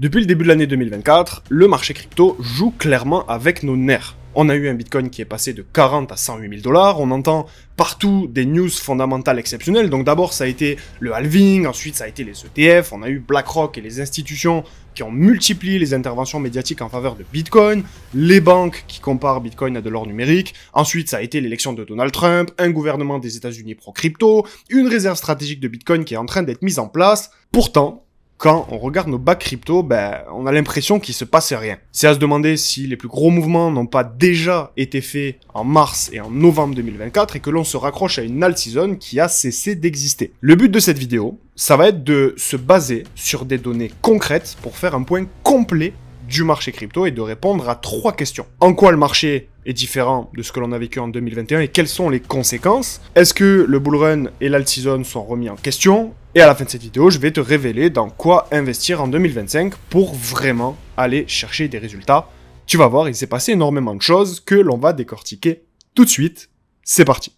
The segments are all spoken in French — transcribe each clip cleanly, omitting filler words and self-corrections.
Depuis le début de l'année 2024, le marché crypto joue clairement avec nos nerfs. On a eu un Bitcoin qui est passé de 40 à 108 000 $, on entend partout des news fondamentales exceptionnelles, donc d'abord ça a été le halving, ensuite ça a été les ETF, on a eu BlackRock et les institutions qui ont multiplié les interventions médiatiques en faveur de Bitcoin, les banques qui comparent Bitcoin à de l'or numérique, ensuite ça a été l'élection de Donald Trump, un gouvernement des États-Unis pro-crypto, une réserve stratégique de Bitcoin qui est en train d'être mise en place. Pourtant, quand on regarde nos bacs crypto, on a l'impression qu'il se passe rien. C'est à se demander si les plus gros mouvements n'ont pas déjà été faits en mars et en novembre 2024 et que l'on se raccroche à une alt season qui a cessé d'exister. Le but de cette vidéo, ça va être de se baser sur des données concrètes pour faire un point complet du marché crypto et de répondre à 3 questions. En quoi le marché est différent de ce que l'on a vécu en 2021 et quelles sont les conséquences? Est-ce que le bullrun et l'alt season sont remis en question? Et à la fin de cette vidéo, je vais te révéler dans quoi investir en 2025 pour vraiment aller chercher des résultats. Tu vas voir, il s'est passé énormément de choses que l'on va décortiquer tout de suite. C'est parti.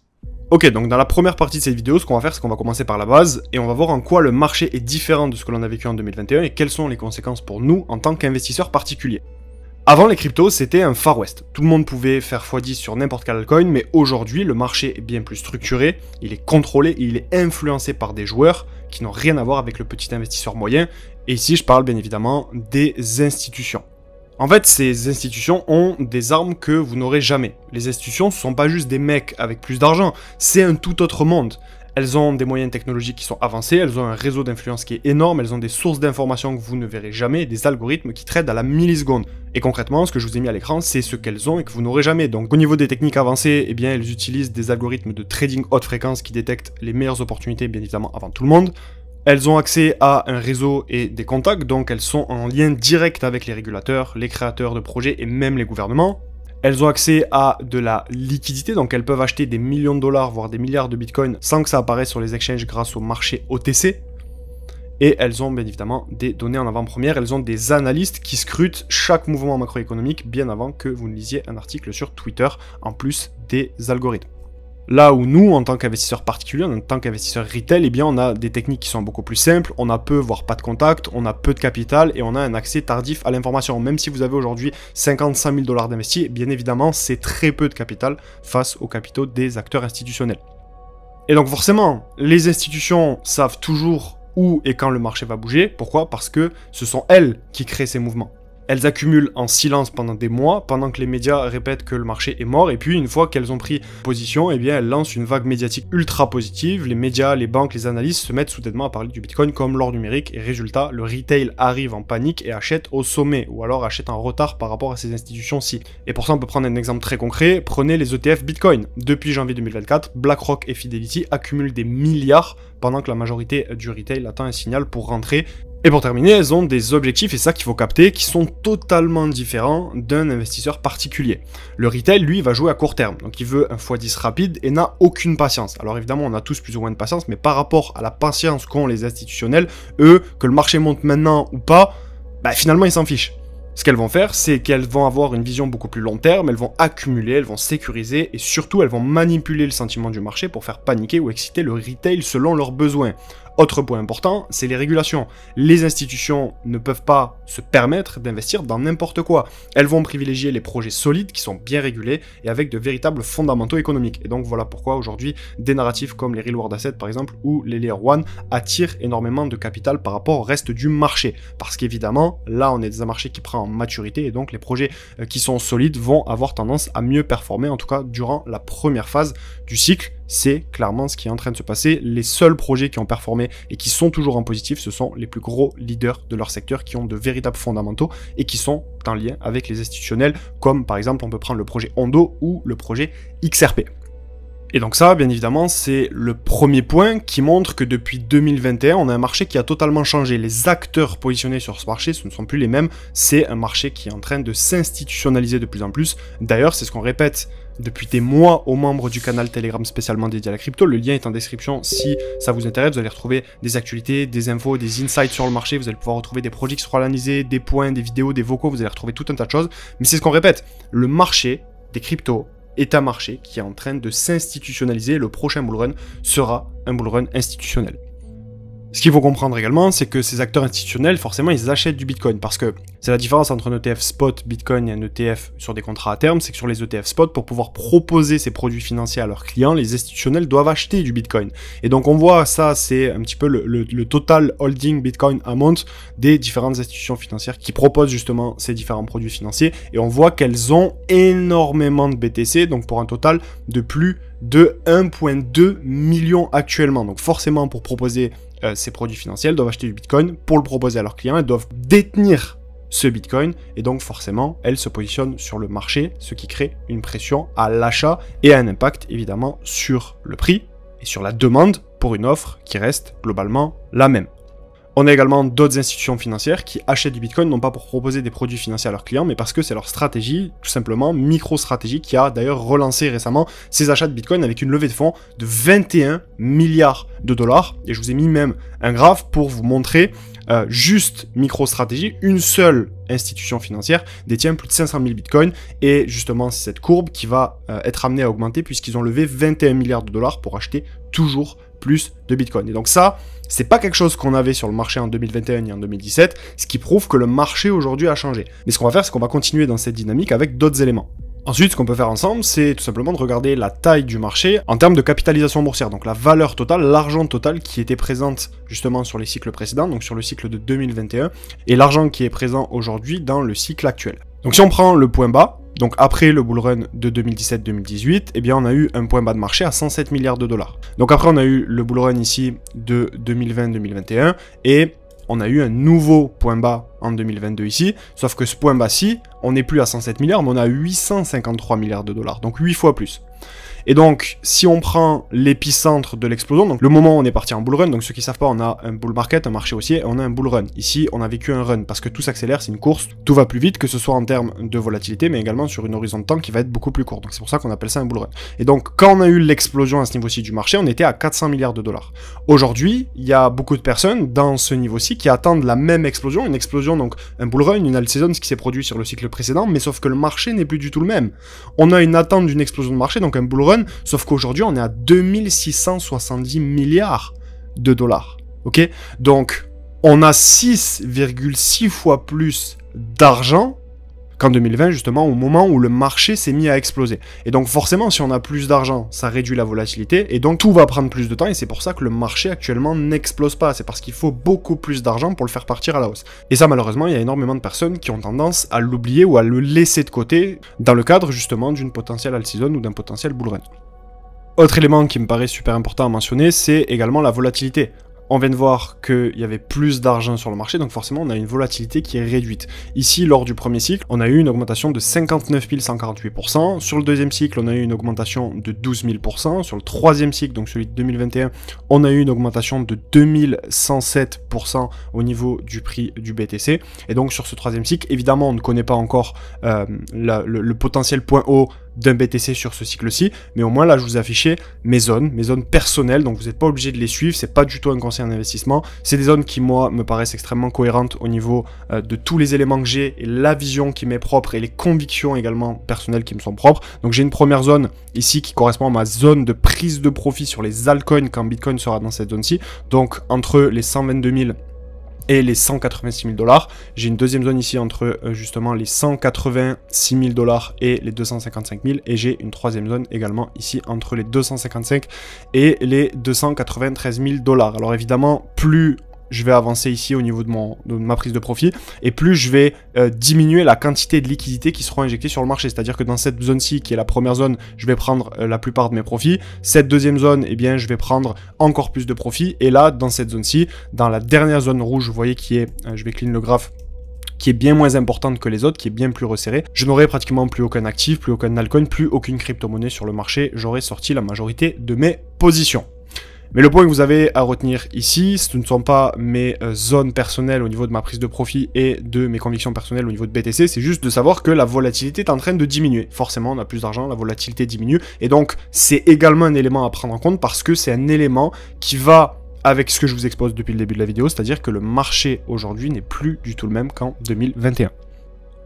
Ok, donc dans la première partie de cette vidéo, ce qu'on va faire, c'est qu'on va commencer par la base et on va voir en quoi le marché est différent de ce que l'on a vécu en 2021 et quelles sont les conséquences pour nous en tant qu'investisseurs particuliers. Avant les cryptos, c'était un Far West. Tout le monde pouvait faire x10 sur n'importe quel altcoin, mais aujourd'hui, le marché est bien plus structuré, il est contrôlé et il est influencé par des joueurs qui n'ont rien à voir avec le petit investisseur moyen. Et ici, je parle bien évidemment des institutions. En fait, ces institutions ont des armes que vous n'aurez jamais. Les institutions, ce ne sont pas juste des mecs avec plus d'argent, c'est un tout autre monde. Elles ont des moyens technologiques qui sont avancés, elles ont un réseau d'influence qui est énorme, elles ont des sources d'informations que vous ne verrez jamais, et des algorithmes qui traitent à la milliseconde. Et concrètement, ce que je vous ai mis à l'écran, c'est ce qu'elles ont et que vous n'aurez jamais. Donc au niveau des techniques avancées, eh bien, elles utilisent des algorithmes de trading haute fréquence qui détectent les meilleures opportunités, bien évidemment, avant tout le monde. Elles ont accès à un réseau et des contacts, donc elles sont en lien direct avec les régulateurs, les créateurs de projets et même les gouvernements. Elles ont accès à de la liquidité, donc elles peuvent acheter des millions de dollars, voire des milliards de bitcoins sans que ça apparaisse sur les exchanges grâce au marché OTC. Et elles ont bien évidemment des données en avant-première, elles ont des analystes qui scrutent chaque mouvement macroéconomique bien avant que vous ne lisiez un article sur Twitter, en plus des algorithmes. Là où nous, en tant qu'investisseurs particuliers, en tant qu'investisseurs retail, eh bien on a des techniques qui sont beaucoup plus simples, on a peu voire pas de contact, on a peu de capital et on a un accès tardif à l'information. Même si vous avez aujourd'hui 50-100 000 $ d'investis, bien évidemment c'est très peu de capital face aux capitaux des acteurs institutionnels. Et donc forcément, les institutions savent toujours où et quand le marché va bouger. Pourquoi? Parce que ce sont elles qui créent ces mouvements. Elles accumulent en silence pendant des mois, pendant que les médias répètent que le marché est mort, et puis une fois qu'elles ont pris position, eh bien elles lancent une vague médiatique ultra positive, les médias, les banques, les analystes se mettent soudainement à parler du Bitcoin comme l'or numérique, et résultat, le retail arrive en panique et achète au sommet, ou alors achète en retard par rapport à ces institutions-ci. Et pour ça, on peut prendre un exemple très concret, prenez les ETF Bitcoin. Depuis janvier 2024, BlackRock et Fidelity accumulent des milliards, pendant que la majorité du retail attend un signal pour rentrer. Et pour terminer, elles ont des objectifs, et ça qu'il faut capter, qui sont totalement différents d'un investisseur particulier. Le retail, lui, va jouer à court terme, donc il veut un x10 rapide et n'a aucune patience. Alors évidemment, on a tous plus ou moins de patience, mais par rapport à la patience qu'ont les institutionnels, eux, que le marché monte maintenant ou pas, finalement ils s'en fichent. Ce qu'elles vont faire, c'est qu'elles vont avoir une vision beaucoup plus long terme, elles vont accumuler, elles vont sécuriser, et surtout elles vont manipuler le sentiment du marché pour faire paniquer ou exciter le retail selon leurs besoins. Autre point important, c'est les régulations. Les institutions ne peuvent pas se permettre d'investir dans n'importe quoi. Elles vont privilégier les projets solides qui sont bien régulés et avec de véritables fondamentaux économiques. Et donc voilà pourquoi aujourd'hui, des narratifs comme les Real World Assets par exemple ou les Layer 1 attirent énormément de capital par rapport au reste du marché. Parce qu'évidemment, là on est dans un marché qui prend en maturité et donc les projets qui sont solides vont avoir tendance à mieux performer, en tout cas durant la première phase du cycle. C'est clairement ce qui est en train de se passer. Les seuls projets qui ont performé et qui sont toujours en positif, ce sont les plus gros leaders de leur secteur qui ont de véritables fondamentaux et qui sont en lien avec les institutionnels, comme par exemple on peut prendre le projet Ondo ou le projet XRP. Et donc ça, bien évidemment, c'est le premier point qui montre que depuis 2021, on a un marché qui a totalement changé. Les acteurs positionnés sur ce marché, ce ne sont plus les mêmes. C'est un marché qui est en train de s'institutionnaliser de plus en plus. D'ailleurs, c'est ce qu'on répète depuis des mois aux membres du canal Telegram spécialement dédié à la crypto. Le lien est en description si ça vous intéresse. Vous allez retrouver des actualités, des infos, des insights sur le marché. Vous allez pouvoir retrouver des projets qui seront analysés, des points, des vidéos, des vocaux. Vous allez retrouver tout un tas de choses. Mais c'est ce qu'on répète. Le marché des cryptos est un marché qui est en train de s'institutionnaliser. Le prochain bullrun sera un bullrun institutionnel. Ce qu'il faut comprendre également, c'est que ces acteurs institutionnels, forcément, ils achètent du Bitcoin, parce que c'est la différence entre un ETF spot Bitcoin et un ETF sur des contrats à terme, c'est que sur les ETF spot, pour pouvoir proposer ces produits financiers à leurs clients, les institutionnels doivent acheter du Bitcoin. Et donc on voit ça, c'est un petit peu le total holding Bitcoin amount des différentes institutions financières qui proposent justement ces différents produits financiers, et on voit qu'elles ont énormément de BTC, donc pour un total de plus de 1,2 million actuellement. Donc forcément, pour proposer ces produits financiers, elles doivent acheter du Bitcoin pour le proposer à leurs clients, elles doivent détenir ce Bitcoin, et donc forcément, elles se positionnent sur le marché, ce qui crée une pression à l'achat et un impact évidemment sur le prix et sur la demande pour une offre qui reste globalement la même. On a également d'autres institutions financières qui achètent du Bitcoin, non pas pour proposer des produits financiers à leurs clients, mais parce que c'est leur stratégie, tout simplement, MicroStrategy, qui a d'ailleurs relancé récemment ses achats de Bitcoin avec une levée de fonds de 21 milliards de dollars. Et je vous ai mis même un graphe pour vous montrer juste MicroStrategy, une seule institution financière détient plus de 500 000 bitcoins, et justement c'est cette courbe qui va être amenée à augmenter puisqu'ils ont levé 21 milliards de dollars pour acheter toujours plus de bitcoin. Et donc ça, c'est pas quelque chose qu'on avait sur le marché en 2021 et en 2017, ce qui prouve que le marché aujourd'hui a changé. Mais ce qu'on va faire, c'est qu'on va continuer dans cette dynamique avec d'autres éléments. Ensuite, ce qu'on peut faire ensemble, c'est tout simplement de regarder la taille du marché en termes de capitalisation boursière, donc la valeur totale, l'argent total qui était présente justement sur les cycles précédents, donc sur le cycle de 2021, et l'argent qui est présent aujourd'hui dans le cycle actuel. Donc si on prend le point bas, donc après le bull run de 2017-2018, eh bien on a eu un point bas de marché à 107 milliards de dollars. Donc après on a eu le bull run ici de 2020-2021, et on a eu un nouveau point bas en 2022 ici, sauf que ce point bas-ci, on n'est plus à 107 milliards, mais on a 853 milliards de dollars, donc 8 fois plus. Et donc, si on prend l'épicentre de l'explosion, donc le moment où on est parti en bull run, donc ceux qui savent pas, on a un bull market, un marché haussier, et on a un bull run. Ici, on a vécu un run, parce que tout s'accélère, c'est une course, tout va plus vite, que ce soit en termes de volatilité, mais également sur une horizon de temps qui va être beaucoup plus court. Donc c'est pour ça qu'on appelle ça un bull run. Et donc, quand on a eu l'explosion à ce niveau-ci du marché, on était à 400 milliards de dollars. Aujourd'hui, il y a beaucoup de personnes dans ce niveau-ci qui attendent la même explosion, une explosion, donc un bull run, une alt season, ce qui s'est produit sur le cycle précédent, mais sauf que le marché n'est plus du tout le même. On a une attente d'une explosion de marché, donc un bull run, sauf qu'aujourd'hui, on est à 2670 milliards de dollars. Ok? Donc, on a 6,6 fois plus d'argent qu'en 2020, justement, au moment où le marché s'est mis à exploser. Et donc, forcément, si on a plus d'argent, ça réduit la volatilité, et donc tout va prendre plus de temps, et c'est pour ça que le marché actuellement n'explose pas. C'est parce qu'il faut beaucoup plus d'argent pour le faire partir à la hausse. Et ça, malheureusement, il y a énormément de personnes qui ont tendance à l'oublier ou à le laisser de côté dans le cadre, justement, d'une potentielle alt season ou d'un potentiel bull run. Autre élément qui me paraît super important à mentionner, c'est également la volatilité. On vient de voir qu'il y avait plus d'argent sur le marché, donc forcément on a une volatilité qui est réduite. Ici, lors du premier cycle, on a eu une augmentation de 59 148%. Sur le deuxième cycle, on a eu une augmentation de 12 000%. Sur le troisième cycle, donc celui de 2021, on a eu une augmentation de 2107% au niveau du prix du BTC. Et donc sur ce troisième cycle, évidemment, on ne connaît pas encore le potentiel point haut d'un BTC sur ce cycle-ci, mais au moins là je vous ai affiché mes zones personnelles, donc vous n'êtes pas obligé de les suivre, c'est pas du tout un conseil d'investissement, c'est des zones qui moi me paraissent extrêmement cohérentes au niveau de tous les éléments que j'ai, et la vision qui m'est propre, et les convictions également personnelles qui me sont propres. Donc j'ai une première zone ici qui correspond à ma zone de prise de profit sur les altcoins quand Bitcoin sera dans cette zone-ci, donc entre les 122 000 et les 186 000 dollars. J'ai une deuxième zone ici entre justement les 186 000 dollars et les 255 000, et j'ai une troisième zone également ici entre les 255 et les 293 000 dollars. Alors évidemment, plus je vais avancer ici au niveau de ma prise de profit, et plus je vais diminuer la quantité de liquidités qui seront injectées sur le marché. C'est-à-dire que dans cette zone-ci, qui est la première zone, je vais prendre la plupart de mes profits. Cette deuxième zone, eh bien, je vais prendre encore plus de profits. Et là, dans cette zone-ci, dans la dernière zone rouge, vous voyez qui est, je vais clean le graphe, qui est bien moins importante que les autres, qui est bien plus resserrée, je n'aurai pratiquement plus aucun actif, plus aucun altcoin, plus aucune crypto-monnaie sur le marché. J'aurai sorti la majorité de mes positions. Mais le point que vous avez à retenir ici, ce ne sont pas mes zones personnelles au niveau de ma prise de profit et de mes convictions personnelles au niveau de BTC, c'est juste de savoir que la volatilité est en train de diminuer. Forcément, on a plus d'argent, la volatilité diminue, et donc c'est également un élément à prendre en compte parce que c'est un élément qui va avec ce que je vous expose depuis le début de la vidéo, c'est-à-dire que le marché aujourd'hui n'est plus du tout le même qu'en 2021.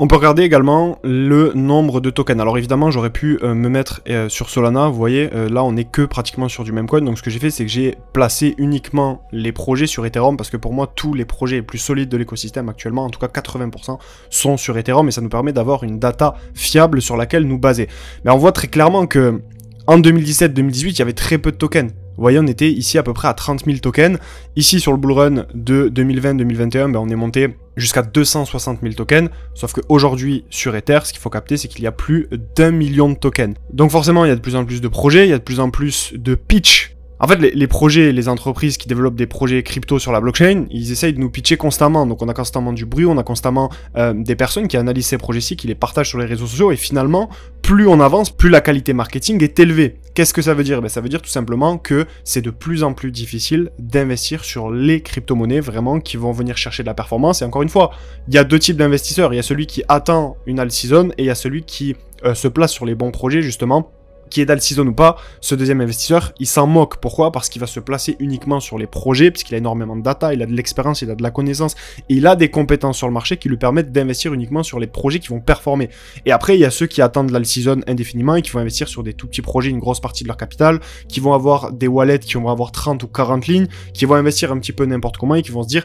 On peut regarder également le nombre de tokens. Alors évidemment, j'aurais pu me mettre sur Solana. Vous voyez, là, on n'est que pratiquement sur du même coin. Donc ce que j'ai fait, c'est que j'ai placé uniquement les projets sur Ethereum parce que pour moi, tous les projets les plus solides de l'écosystème actuellement, en tout cas 80%, sont sur Ethereum et ça nous permet d'avoir une data fiable sur laquelle nous baser. Mais on voit très clairement que en 2017-2018, il y avait très peu de tokens. Vous voyez, on était ici à peu près à 30 000 tokens. Ici, sur le bull run de 2020-2021, ben, on est monté jusqu'à 260 000 tokens. Sauf qu'aujourd'hui, sur Ether, ce qu'il faut capter, c'est qu'il y a plus d'1 million de tokens. Donc forcément, il y a de plus en plus de projets, il y a de plus en plus de pitch. En fait, les projets, les entreprises qui développent des projets crypto sur la blockchain, ils essayent de nous pitcher constamment. Donc on a constamment du bruit, on a constamment des personnes qui analysent ces projets-ci, qui les partagent sur les réseaux sociaux. Et finalement, plus on avance, plus la qualité marketing est élevée. Qu'est-ce que ça veut dire? Ben, ça veut dire tout simplement que c'est de plus en plus difficile d'investir sur les crypto-monnaies vraiment qui vont venir chercher de la performance. Et encore une fois, il y a deux types d'investisseurs. Il y a celui qui attend une alt season et il y a celui qui se place sur les bons projets justement, qui est d'alt season ou pas. Ce deuxième investisseur, il s'en moque. Pourquoi? Parce qu'il va se placer uniquement sur les projets, puisqu'il a énormément de data, il a de l'expérience, il a de la connaissance, et il a des compétences sur le marché qui lui permettent d'investir uniquement sur les projets qui vont performer. Et après, il y a ceux qui attendent l'alt season indéfiniment et qui vont investir sur des tout petits projets, une grosse partie de leur capital, qui vont avoir des wallets qui vont avoir 30 ou 40 lignes, qui vont investir un petit peu n'importe comment et qui vont se dire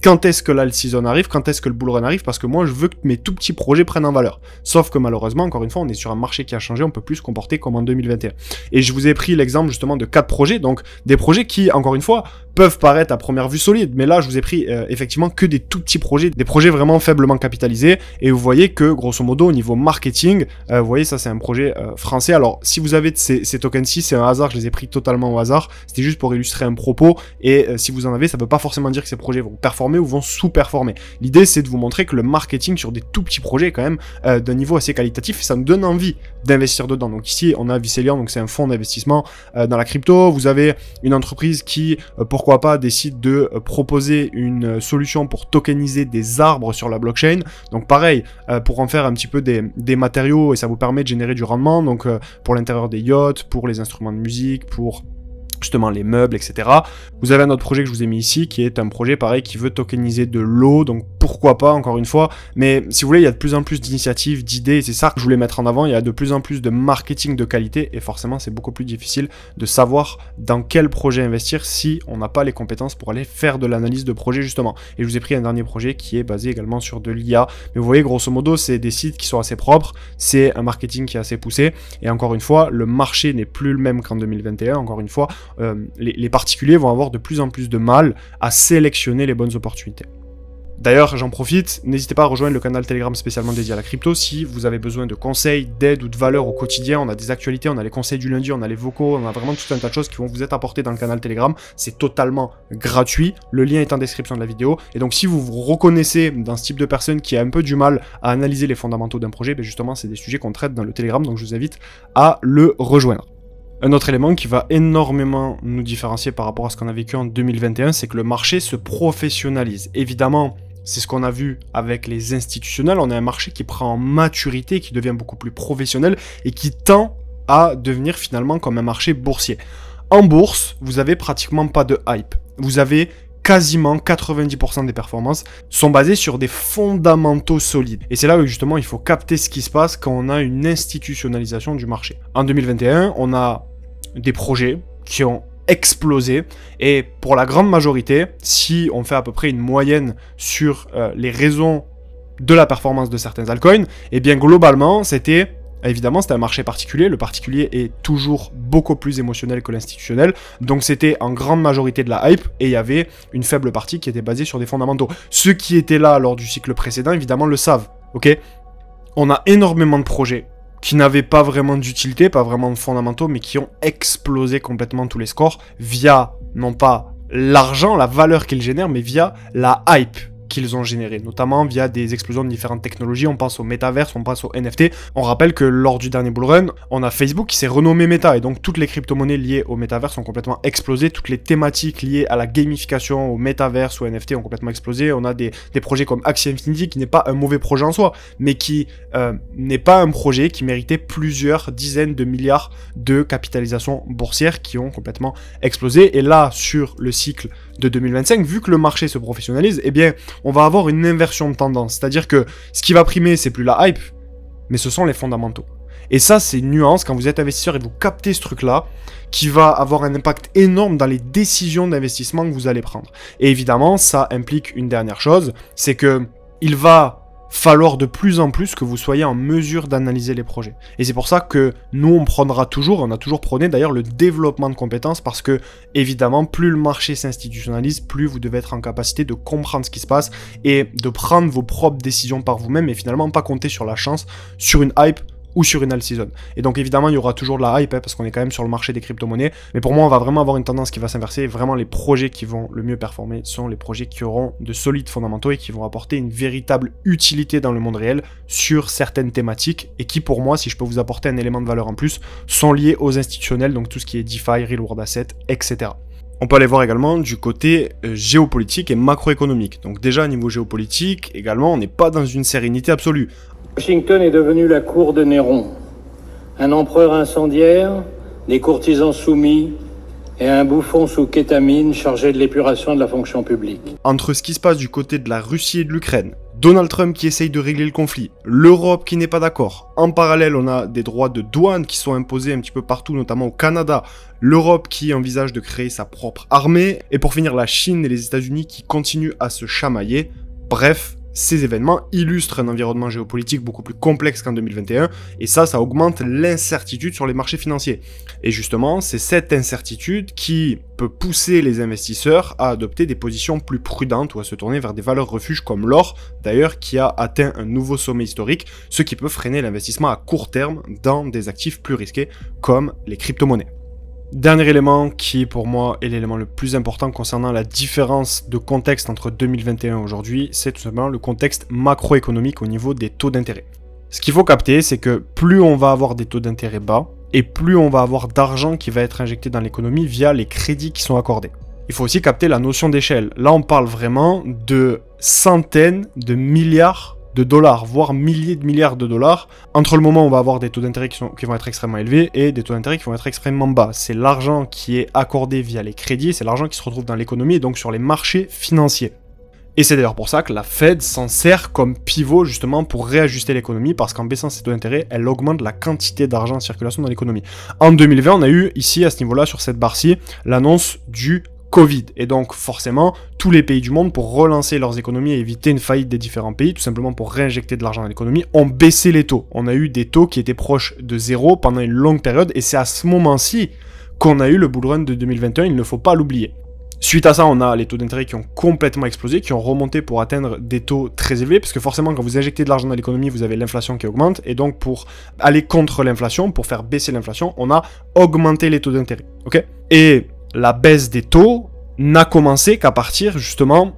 quand est-ce que l'alt season arrive, quand est-ce que le bull run arrive, parce que moi je veux que mes tout petits projets prennent en valeur. Sauf que malheureusement, encore une fois, on est sur un marché qui a changé, on peut plus se comporter comme en 2021. Et je vous ai pris l'exemple justement de 4 projets, donc des projets qui, encore une fois, peuvent paraître à première vue solides, mais là je vous ai pris effectivement que des tout petits projets, des projets vraiment faiblement capitalisés, et vous voyez que grosso modo au niveau marketing, vous voyez ça c'est un projet français. Alors si vous avez ces tokens-ci, c'est un hasard, je les ai pris totalement au hasard, c'était juste pour illustrer un propos, et si vous en avez, ça veut pas forcément dire que ces projets vont performer ou vont sous-performer. L'idée c'est de vous montrer que le marketing sur des tout petits projets est quand même d'un niveau assez qualitatif, et ça nous donne envie d'investir dedans. Donc ici on a Vicelian, donc c'est un fonds d'investissement dans la crypto. Vous avez une entreprise qui, pourquoi pas, décide de proposer une solution pour tokeniser des arbres sur la blockchain. Donc pareil, pour en faire un petit peu des matériaux, et ça vous permet de générer du rendement, donc pour l'intérieur des yachts, pour les instruments de musique, pour justement les meubles, etc. Vous avez un autre projet que je vous ai mis ici, qui est un projet pareil qui veut tokeniser de l'eau, donc pourquoi pas, encore une fois, mais si vous voulez, il y a de plus en plus d'initiatives, d'idées, et c'est ça que je voulais mettre en avant. Il y a de plus en plus de marketing de qualité, et forcément c'est beaucoup plus difficile de savoir dans quel projet investir si on n'a pas les compétences pour aller faire de l'analyse de projet justement. Et je vous ai pris un dernier projet qui est basé également sur de l'IA, mais vous voyez, grosso modo, c'est des sites qui sont assez propres, c'est un marketing qui est assez poussé, et encore une fois, le marché n'est plus le même qu'en 2021, encore une fois, les particuliers vont avoir de plus en plus de mal à sélectionner les bonnes opportunités. D'ailleurs, j'en profite, n'hésitez pas à rejoindre le canal Telegram spécialement dédié à la crypto si vous avez besoin de conseils, d'aide ou de valeur au quotidien. On a des actualités, on a les conseils du lundi, on a les vocaux, on a vraiment tout un tas de choses qui vont vous être apportées dans le canal Telegram. C'est totalement gratuit, le lien est en description de la vidéo. Et donc si vous vous reconnaissez dans ce type de personne qui a un peu du mal à analyser les fondamentaux d'un projet, ben justement c'est des sujets qu'on traite dans le Telegram, donc je vous invite à le rejoindre. Un autre élément qui va énormément nous différencier par rapport à ce qu'on a vécu en 2021, c'est que le marché se professionnalise. Évidemment, c'est ce qu'on a vu avec les institutionnels, on a un marché qui prend en maturité, qui devient beaucoup plus professionnel et qui tend à devenir finalement comme un marché boursier. En bourse, vous avez pratiquement pas de hype. Vous avez quasiment 90% des performances sont basées sur des fondamentaux solides. Et c'est là où justement il faut capter ce qui se passe quand on a une institutionnalisation du marché. En 2021, on a des projets qui ont explosé, et pour la grande majorité, si on fait à peu près une moyenne sur les raisons de la performance de certains altcoins, et bien globalement c'était évidemment, c'était un marché particulier. Le particulier est toujours beaucoup plus émotionnel que l'institutionnel. Donc, c'était en grande majorité de la hype. Et il y avait une faible partie qui était basée sur des fondamentaux. Ceux qui étaient là lors du cycle précédent, évidemment, le savent. Ok ? On a énormément de projets qui n'avaient pas vraiment d'utilité, pas vraiment de fondamentaux, mais qui ont explosé complètement tous les scores via, non pas l'argent, la valeur qu'ils génèrent, mais via la hype qu'ils ont généré, notamment via des explosions de différentes technologies. On pense au métaverse, on pense au NFT. On rappelle que lors du dernier bull run, on a Facebook qui s'est renommé Meta, et donc toutes les crypto-monnaies liées au métaverse ont complètement explosé. Toutes les thématiques liées à la gamification, au métaverse, au NFT ont complètement explosé. On a des projets comme Axie Infinity, qui n'est pas un mauvais projet en soi, mais qui n'est pas un projet qui méritait plusieurs dizaines de milliards de capitalisation boursière qui ont complètement explosé. Et là, sur le cycle de 2025, vu que le marché se professionnalise, eh bien, on va avoir une inversion de tendance. C'est-à-dire que ce qui va primer, c'est plus la hype, mais ce sont les fondamentaux. Et ça, c'est une nuance quand vous êtes investisseur et vous captez ce truc-là, qui va avoir un impact énorme dans les décisions d'investissement que vous allez prendre. Et évidemment, ça implique une dernière chose, c'est que il va falloir de plus en plus que vous soyez en mesure d'analyser les projets. Et c'est pour ça que nous, on a toujours prôné d'ailleurs le développement de compétences, parce que, évidemment, plus le marché s'institutionnalise, plus vous devez être en capacité de comprendre ce qui se passe et de prendre vos propres décisions par vous-même et finalement pas compter sur la chance, sur une hype ou sur une all season. Et donc évidemment il y aura toujours de la hype parce qu'on est quand même sur le marché des crypto-monnaies, mais pour moi on va vraiment avoir une tendance qui va s'inverser. Vraiment les projets qui vont le mieux performer sont les projets qui auront de solides fondamentaux et qui vont apporter une véritable utilité dans le monde réel sur certaines thématiques et qui pour moi, si je peux vous apporter un élément de valeur en plus, sont liés aux institutionnels, donc tout ce qui est DeFi, Real World Asset, etc. On peut aller voir également du côté géopolitique et macroéconomique. Donc déjà au niveau géopolitique, également on n'est pas dans une sérénité absolue. Washington est devenu la cour de Néron, un empereur incendiaire, des courtisans soumis et un bouffon sous kétamine chargé de l'épuration de la fonction publique. Entre ce qui se passe du côté de la Russie et de l'Ukraine, Donald Trump qui essaye de régler le conflit, l'Europe qui n'est pas d'accord, en parallèle on a des droits de douane qui sont imposés un petit peu partout, notamment au Canada, l'Europe qui envisage de créer sa propre armée, et pour finir la Chine et les États-Unis qui continuent à se chamailler. Bref, ces événements illustrent un environnement géopolitique beaucoup plus complexe qu'en 2021, et ça augmente l'incertitude sur les marchés financiers. Et justement, c'est cette incertitude qui peut pousser les investisseurs à adopter des positions plus prudentes ou à se tourner vers des valeurs refuges comme l'or, d'ailleurs, qui a atteint un nouveau sommet historique, ce qui peut freiner l'investissement à court terme dans des actifs plus risqués comme les crypto-monnaies. Dernier élément qui pour moi est l'élément le plus important concernant la différence de contexte entre 2021 et aujourd'hui, c'est tout simplement le contexte macroéconomique au niveau des taux d'intérêt. Ce qu'il faut capter, c'est que plus on va avoir des taux d'intérêt bas, et plus on va avoir d'argent qui va être injecté dans l'économie via les crédits qui sont accordés. Il faut aussi capter la notion d'échelle. Là on parle vraiment de centaines de milliards de dollars, voire milliers de milliards de dollars, entre le moment où on va avoir des taux d'intérêt qui vont être extrêmement élevés et des taux d'intérêt qui vont être extrêmement bas. C'est l'argent qui est accordé via les crédits, c'est l'argent qui se retrouve dans l'économie et donc sur les marchés financiers. Et c'est d'ailleurs pour ça que la Fed s'en sert comme pivot justement pour réajuster l'économie, parce qu'en baissant ses taux d'intérêt, elle augmente la quantité d'argent en circulation dans l'économie. En 2020, on a eu ici, à ce niveau-là, sur cette barre-ci, l'annonce du Covid. Et donc forcément, tous les pays du monde, pour relancer leurs économies et éviter une faillite des différents pays, tout simplement pour réinjecter de l'argent dans l'économie, ont baissé les taux. On a eu des taux qui étaient proches de zéro pendant une longue période, et c'est à ce moment-ci qu'on a eu le bull run de 2021, il ne faut pas l'oublier. Suite à ça, on a les taux d'intérêt qui ont complètement explosé, qui ont remonté pour atteindre des taux très élevés, parce que forcément, quand vous injectez de l'argent dans l'économie, vous avez l'inflation qui augmente, et donc pour aller contre l'inflation, pour faire baisser l'inflation, on a augmenté les taux d'intérêt, ok ? Et la baisse des taux n'a commencé qu'à partir, justement,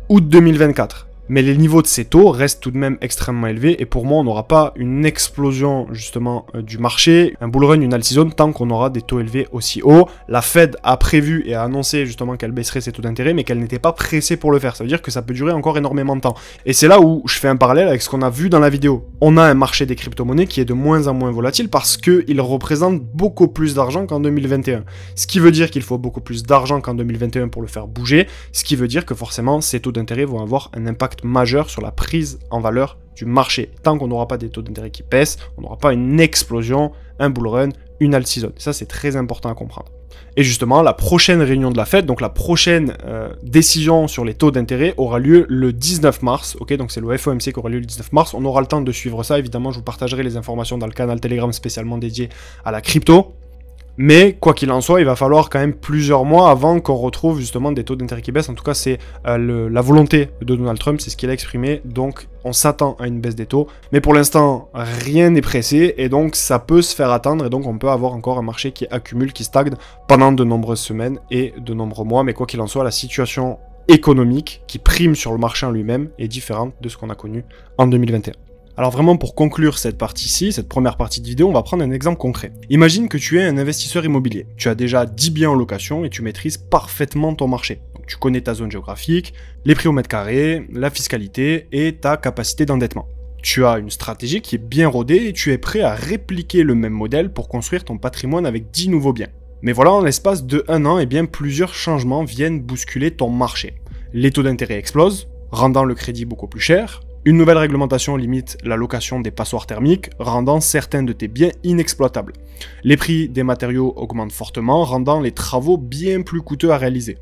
août 2024. Mais les niveaux de ces taux restent tout de même extrêmement élevés, et pour moi, on n'aura pas une explosion, justement, du marché, un bull run, une all season, tant qu'on aura des taux élevés aussi hauts. La Fed a prévu et a annoncé, justement, qu'elle baisserait ses taux d'intérêt, mais qu'elle n'était pas pressée pour le faire. Ça veut dire que ça peut durer encore énormément de temps. Et c'est là où je fais un parallèle avec ce qu'on a vu dans la vidéo. On a un marché des crypto-monnaies qui est de moins en moins volatile parce qu'il représente beaucoup plus d'argent qu'en 2021. Ce qui veut dire qu'il faut beaucoup plus d'argent qu'en 2021 pour le faire bouger, ce qui veut dire que forcément, ces taux d'intérêt vont avoir un impact majeur sur la prise en valeur du marché. Tant qu'on n'aura pas des taux d'intérêt qui baissent, on n'aura pas une explosion, un bull run, une all season. Ça, c'est très important à comprendre. Et justement, la prochaine réunion de la Fed, donc la prochaine décision sur les taux d'intérêt aura lieu le 19 mars. Ok, donc c'est le FOMC qui aura lieu le 19 mars. On aura le temps de suivre ça. Évidemment, je vous partagerai les informations dans le canal Telegram spécialement dédié à la crypto. Mais quoi qu'il en soit, il va falloir quand même plusieurs mois avant qu'on retrouve justement des taux d'intérêt qui baissent. En tout cas, c'est la volonté de Donald Trump, c'est ce qu'il a exprimé. Donc, on s'attend à une baisse des taux. Mais pour l'instant, rien n'est pressé et donc ça peut se faire attendre. Et donc, on peut avoir encore un marché qui accumule, qui stagne pendant de nombreuses semaines et de nombreux mois. Mais quoi qu'il en soit, la situation économique qui prime sur le marché en lui-même est différente de ce qu'on a connu en 2021. Alors vraiment pour conclure cette partie-ci, cette première partie de vidéo, on va prendre un exemple concret. Imagine que tu es un investisseur immobilier. Tu as déjà 10 biens en location et tu maîtrises parfaitement ton marché. Donc, tu connais ta zone géographique, les prix au mètre carré, la fiscalité et ta capacité d'endettement. Tu as une stratégie qui est bien rodée et tu es prêt à répliquer le même modèle pour construire ton patrimoine avec 10 nouveaux biens. Mais voilà, en l'espace de 1 an, eh bien, plusieurs changements viennent bousculer ton marché. Les taux d'intérêt explosent, rendant le crédit beaucoup plus cher. Une nouvelle réglementation limite la location des passoires thermiques, rendant certains de tes biens inexploitables. Les prix des matériaux augmentent fortement, rendant les travaux bien plus coûteux à réaliser.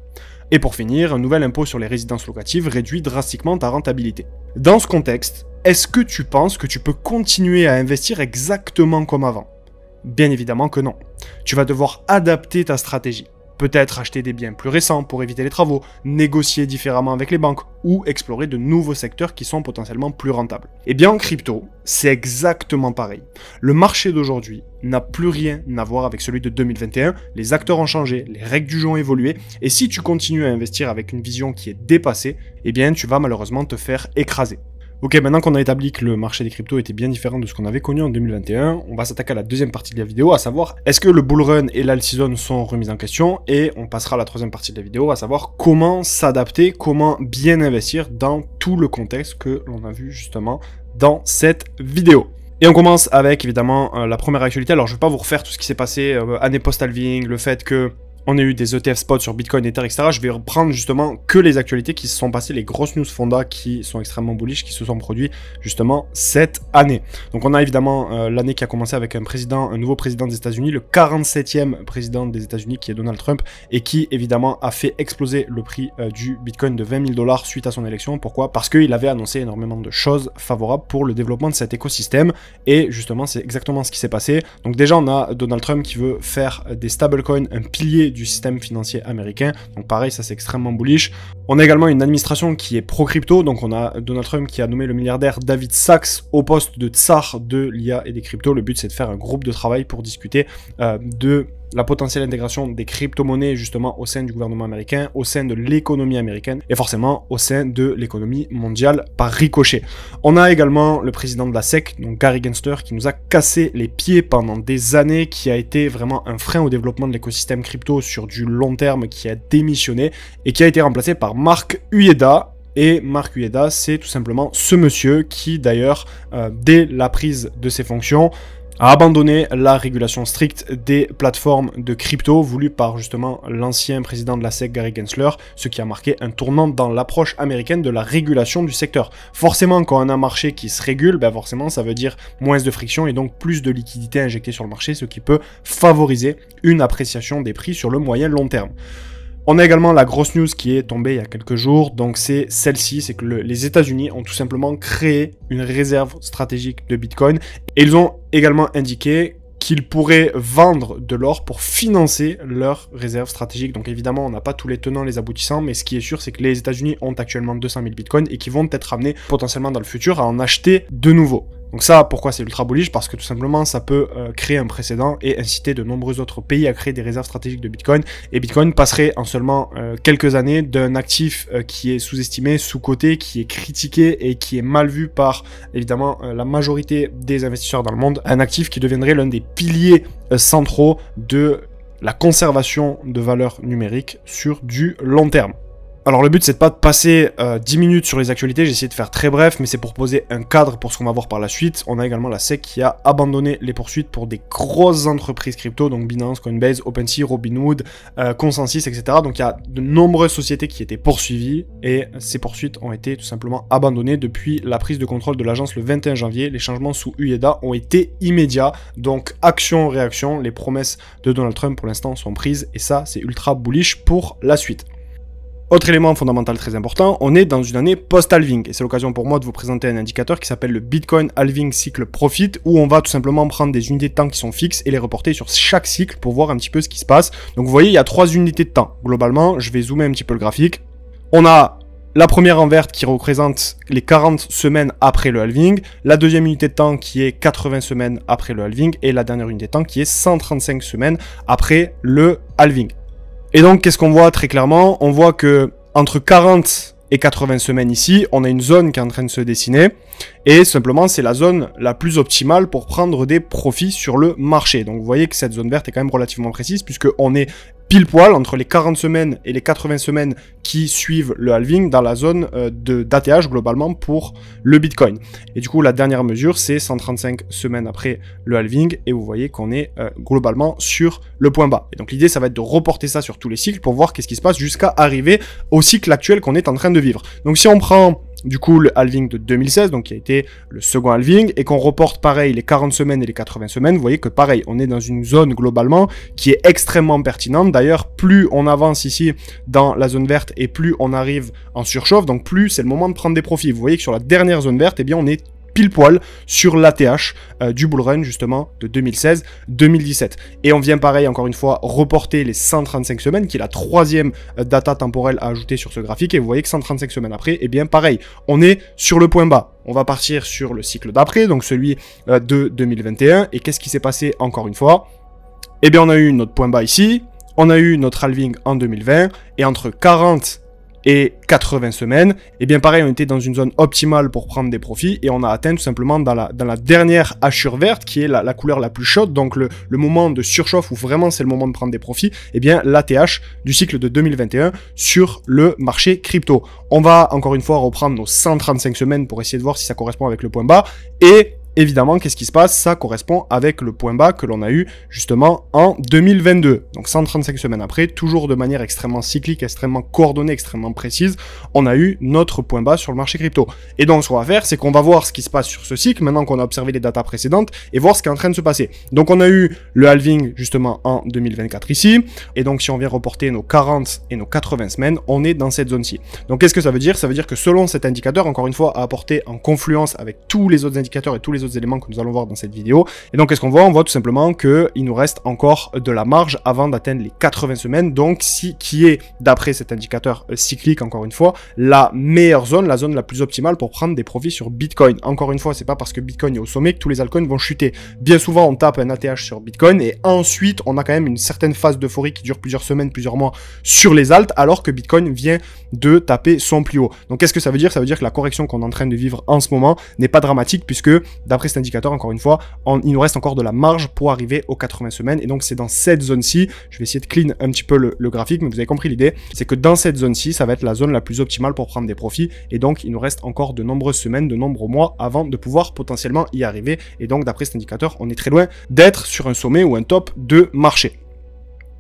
Et pour finir, un nouvel impôt sur les résidences locatives réduit drastiquement ta rentabilité. Dans ce contexte, est-ce que tu penses que tu peux continuer à investir exactement comme avant ? Bien évidemment que non. Tu vas devoir adapter ta stratégie. Peut-être acheter des biens plus récents pour éviter les travaux, négocier différemment avec les banques ou explorer de nouveaux secteurs qui sont potentiellement plus rentables. Et bien en crypto, c'est exactement pareil. Le marché d'aujourd'hui n'a plus rien à voir avec celui de 2021, les acteurs ont changé, les règles du jeu ont évolué, et si tu continues à investir avec une vision qui est dépassée, eh bien tu vas malheureusement te faire écraser. Ok, maintenant qu'on a établi que le marché des cryptos était bien différent de ce qu'on avait connu en 2021, on va s'attaquer à la deuxième partie de la vidéo, à savoir est-ce que le bull run et l'alt season sont remis en question, et on passera à la troisième partie de la vidéo, à savoir comment s'adapter, comment bien investir dans tout le contexte que l'on a vu justement dans cette vidéo. Et on commence avec évidemment la première actualité. Alors je vais pas vous refaire tout ce qui s'est passé année post-halving, le fait que on a eu des ETF spot sur Bitcoin, Ether, etc. Je vais reprendre justement que les actualités qui se sont passées, les grosses news fonda qui sont extrêmement bullish, qui se sont produits justement cette année. Donc on a évidemment l'année qui a commencé avec un nouveau président des États-Unis, le 47e président des États-Unis qui est Donald Trump et qui évidemment a fait exploser le prix du Bitcoin de 20 000 $ suite à son élection. Pourquoi ? Parce qu'il avait annoncé énormément de choses favorables pour le développement de cet écosystème et justement c'est exactement ce qui s'est passé. Donc déjà on a Donald Trump qui veut faire des stablecoins un pilier du système financier américain, donc pareil, ça c'est extrêmement bullish. On a également une administration qui est pro-crypto, donc on a Donald Trump qui a nommé le milliardaire David Sachs au poste de tsar de l'IA et des cryptos. Le but c'est de faire un groupe de travail pour discuter de la potentielle intégration des crypto-monnaies justement au sein du gouvernement américain, au sein de l'économie américaine et forcément au sein de l'économie mondiale par ricochet. On a également le président de la SEC, donc Gary Gensler, qui nous a cassé les pieds pendant des années, qui a été vraiment un frein au développement de l'écosystème crypto sur du long terme, qui a démissionné et qui a été remplacé par Mark Uyeda. Et Mark Uyeda, c'est tout simplement ce monsieur qui d'ailleurs, dès la prise de ses fonctions, a abandonné la régulation stricte des plateformes de crypto voulue par justement l'ancien président de la SEC Gary Gensler, ce qui a marqué un tournant dans l'approche américaine de la régulation du secteur. Forcément, quand on a un marché qui se régule, ben forcément ça veut dire moins de friction et donc plus de liquidités injectées sur le marché, ce qui peut favoriser une appréciation des prix sur le moyen long terme. On a également la grosse news qui est tombée il y a quelques jours, donc c'est celle-ci, c'est que les États-Unis ont tout simplement créé une réserve stratégique de Bitcoin et ils ont également indiqué qu'ils pourraient vendre de l'or pour financer leur réserve stratégique. Donc évidemment, on n'a pas tous les tenants, les aboutissants, mais ce qui est sûr, c'est que les États-Unis ont actuellement 200 000 bitcoins et qui vont être amenés potentiellement dans le futur à en acheter de nouveau. Donc ça, pourquoi c'est ultra bullish? Parce que tout simplement, ça peut créer un précédent et inciter de nombreux autres pays à créer des réserves stratégiques de Bitcoin. Et Bitcoin passerait en seulement quelques années d'un actif qui est sous-estimé, sous-coté, qui est critiqué et qui est mal vu par, évidemment, la majorité des investisseurs dans le monde, un actif qui deviendrait l'un des piliers centraux de la conservation de valeur numérique sur du long terme. Alors le but c'est de pas de passer 10 minutes sur les actualités, j'ai essayé de faire très bref, mais c'est pour poser un cadre pour ce qu'on va voir par la suite. On a également la SEC qui a abandonné les poursuites pour des grosses entreprises crypto, donc Binance, Coinbase, OpenSea, Robinhood, Consensus, etc. Donc il y a de nombreuses sociétés qui étaient poursuivies et ces poursuites ont été tout simplement abandonnées depuis la prise de contrôle de l'agence le 21 janvier. Les changements sous Uyeda ont été immédiats, donc action-réaction, les promesses de Donald Trump pour l'instant sont prises et ça c'est ultra bullish pour la suite. Autre élément fondamental très important, on est dans une année post-halving et c'est l'occasion pour moi de vous présenter un indicateur qui s'appelle le Bitcoin Halving Cycle Profit où on va tout simplement prendre des unités de temps qui sont fixes et les reporter sur chaque cycle pour voir un petit peu ce qui se passe. Donc vous voyez, il y a 3 unités de temps. Globalement, je vais zoomer un petit peu le graphique. On a la première en verte qui représente les 40 semaines après le halving, la deuxième unité de temps qui est 80 semaines après le halving et la dernière unité de temps qui est 135 semaines après le halving. Et donc, qu'est-ce qu'on voit très clairement? On voit que entre 40 et 80 semaines ici, on a une zone qui est en train de se dessiner. Et simplement, c'est la zone la plus optimale pour prendre des profits sur le marché. Donc, vous voyez que cette zone verte est quand même relativement précise puisqu'on est pile poil entre les 40 semaines et les 80 semaines qui suivent le halving dans la zone d'ATH globalement pour le Bitcoin. Et du coup, la dernière mesure, c'est 135 semaines après le halving, et vous voyez qu'on est globalement sur le point bas. Et donc l'idée, ça va être de reporter ça sur tous les cycles pour voir qu'est-ce qui se passe jusqu'à arriver au cycle actuel qu'on est en train de vivre. Donc si on prend du coup le halving de 2016, donc qui a été le second halving, et qu'on reporte pareil les 40 semaines et les 80 semaines, vous voyez que pareil, on est dans une zone globalement qui est extrêmement pertinente. D'ailleurs, plus on avance ici dans la zone verte et plus on arrive en surchauffe, donc plus c'est le moment de prendre des profits. Vous voyez que sur la dernière zone verte, eh bien on est pile poil sur l'ATH du bull run justement de 2016-2017. Et on vient pareil encore une fois reporter les 135 semaines qui est la troisième data temporelle à ajouter sur ce graphique, et vous voyez que 135 semaines après, eh bien pareil, on est sur le point bas. On va partir sur le cycle d'après, donc celui de 2021, et qu'est-ce qui s'est passé encore une fois? Eh bien on a eu notre point bas ici, on a eu notre halving en 2020, et entre 40 et 80 semaines, et bien pareil, on était dans une zone optimale pour prendre des profits, et on a atteint tout simplement dans la dernière hachure verte, qui est la couleur la plus chaude, donc le moment de surchauffe où vraiment c'est le moment de prendre des profits, et bien l'ATH du cycle de 2021 sur le marché crypto. On va encore une fois reprendre nos 135 semaines pour essayer de voir si ça correspond avec le point bas, et évidemment, qu'est-ce qui se passe? Ça correspond avec le point bas que l'on a eu justement en 2022. Donc 135 semaines après, toujours de manière extrêmement cyclique, extrêmement coordonnée, extrêmement précise, on a eu notre point bas sur le marché crypto. Et donc ce qu'on va faire, c'est qu'on va voir ce qui se passe sur ce cycle, maintenant qu'on a observé les datas précédentes, et voir ce qui est en train de se passer. Donc on a eu le halving justement en 2024 ici, et donc si on vient reporter nos 40 et nos 80 semaines, on est dans cette zone-ci. Donc qu'est-ce que ça veut dire? Ça veut dire que selon cet indicateur, encore une fois, à apporter en confluence avec tous les autres indicateurs et tous les autres éléments que nous allons voir dans cette vidéo. Et donc qu'est-ce qu'on voit? On voit tout simplement qu'il nous reste encore de la marge avant d'atteindre les 80 semaines, donc qui est, d'après cet indicateur cyclique, encore une fois, la meilleure zone, la zone la plus optimale pour prendre des profits sur Bitcoin. Encore une fois, c'est pas parce que Bitcoin est au sommet que tous les altcoins vont chuter. Bien souvent, on tape un ATH sur Bitcoin et ensuite, on a quand même une certaine phase d'euphorie qui dure plusieurs semaines, plusieurs mois sur les alts, alors que Bitcoin vient de taper son plus haut. Donc qu'est-ce que ça veut dire? Ça veut dire que la correction qu'on est en train de vivre en ce moment n'est pas dramatique, puisque d'après cet indicateur, encore une fois, il nous reste encore de la marge pour arriver aux 80 semaines, et donc c'est dans cette zone-ci, je vais essayer de clean un petit peu le graphique, mais vous avez compris l'idée, c'est que dans cette zone-ci, ça va être la zone la plus optimale pour prendre des profits, et donc il nous reste encore de nombreuses semaines, de nombreux mois avant de pouvoir potentiellement y arriver, et donc d'après cet indicateur, on est très loin d'être sur un sommet ou un top de marché.